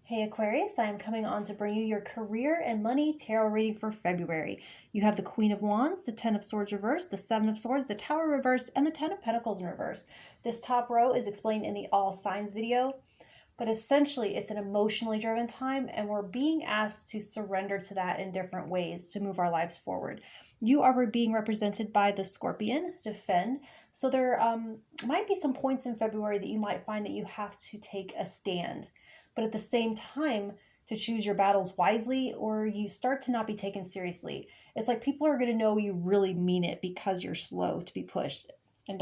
Hey Aquarius, I am coming on to bring you your career and money tarot reading for February. You have the Queen of Wands, the Ten of Swords reversed, the Seven of Swords, the Tower reversed, and the Ten of Pentacles in reverse. This top row is explained in the All Signs video, but essentially it's an emotionally driven time and we're being asked to surrender to that in different ways to move our lives forward. You are being represented by the Scorpion, defend. So there might be some points in February that you might find that you have to take a stand, but at the same time to choose your battles wisely, or you start to not be taken seriously. It's like people are going to know you really mean it because you're slow to be pushed and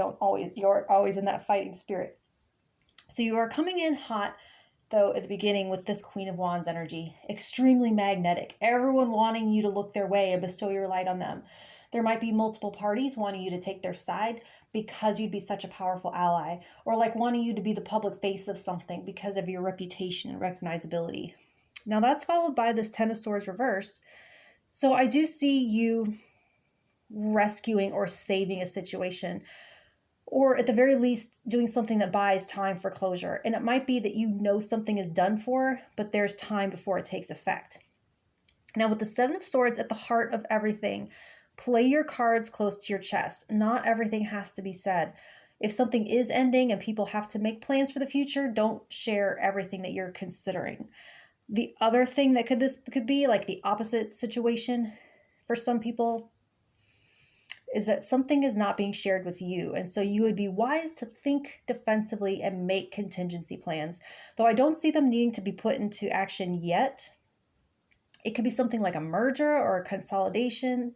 you're always in that fighting spirit. So you are coming in hot though at the beginning with this Queen of Wands energy, extremely magnetic, everyone wanting you to look their way and bestow your light on them. There might be multiple parties wanting you to take their side because you'd be such a powerful ally, or like wanting you to be the public face of something because of your reputation and recognizability. Now that's followed by this Ten of Swords reversed. So I do see you rescuing or saving a situation, or at the very least doing something that buys time for closure. And it might be that you know something is done for, but there's time before it takes effect. Now with the Seven of Swords at the heart of everything, play your cards close to your chest. Not everything has to be said. If something is ending and people have to make plans for the future, don't share everything that you're considering. The other thing that this could be like the opposite situation for some people is that something is not being shared with you. And so you would be wise to think defensively and make contingency plans. Though I don't see them needing to be put into action yet. It could be something like a merger or a consolidation,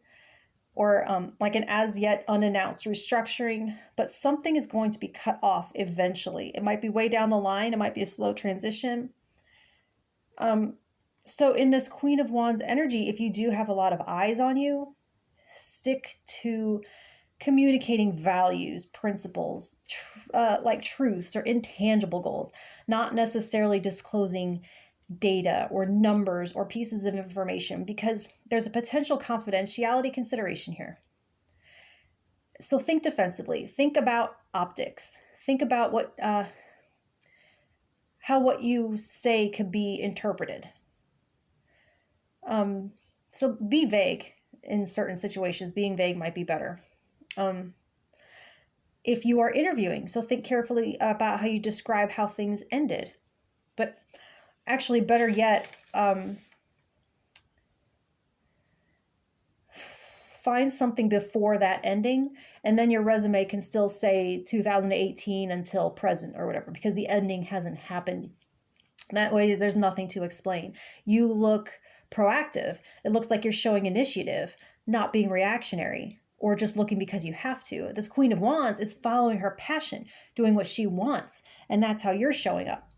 or like an as yet unannounced restructuring, but something is going to be cut off eventually. It might be way down the line. It might be a slow transition. So in this Queen of Wands energy, if you do have a lot of eyes on you, stick to communicating values, principles, like truths or intangible goals, not necessarily disclosing data or numbers or pieces of information, because there's a potential confidentiality consideration here. So think defensively. Think about optics. Think about how what you say could be interpreted. So be vague in certain situations. Being vague might be better. If you are interviewing, so think carefully about how you describe how things ended. But actually, better yet, find something before that ending, and then your resume can still say 2018 until present or whatever, because the ending hasn't happened. That way, there's nothing to explain. You look proactive. It looks like you're showing initiative, not being reactionary or just looking because you have to. This Queen of Wands is following her passion, doing what she wants, and that's how you're showing up.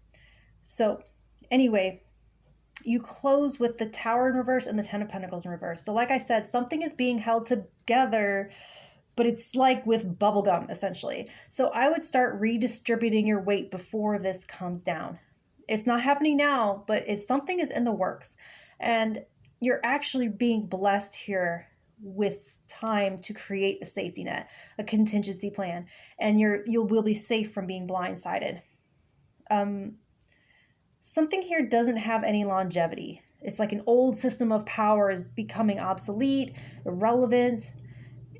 So anyway, you close with the Tower in reverse and the Ten of Pentacles in reverse. So like I said, something is being held together, but it's like with bubble gum, essentially. So I would start redistributing your weight before this comes down. It's not happening now, but something is in the works. And you're actually being blessed here with time to create a safety net, a contingency plan, and you will be safe from being blindsided. Something here doesn't have any longevity. It's like an old system of power is becoming obsolete, irrelevant,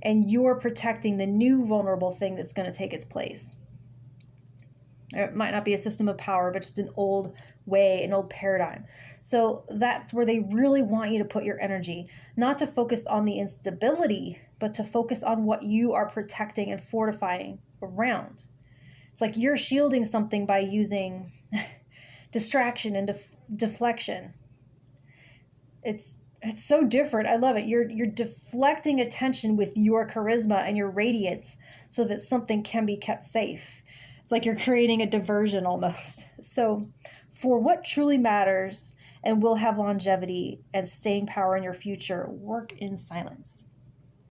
and you're protecting the new vulnerable thing that's going to take its place. It might not be a system of power, but just an old way, an old paradigm. So that's where they really want you to put your energy, not to focus on the instability, but to focus on what you are protecting and fortifying around. It's like you're shielding something by using distraction and deflection. It's so different. I love it. You're deflecting attention with your charisma and your radiance so that something can be kept safe. It's like you're creating a diversion almost. So for what truly matters and will have longevity and staying power in your future, work in silence.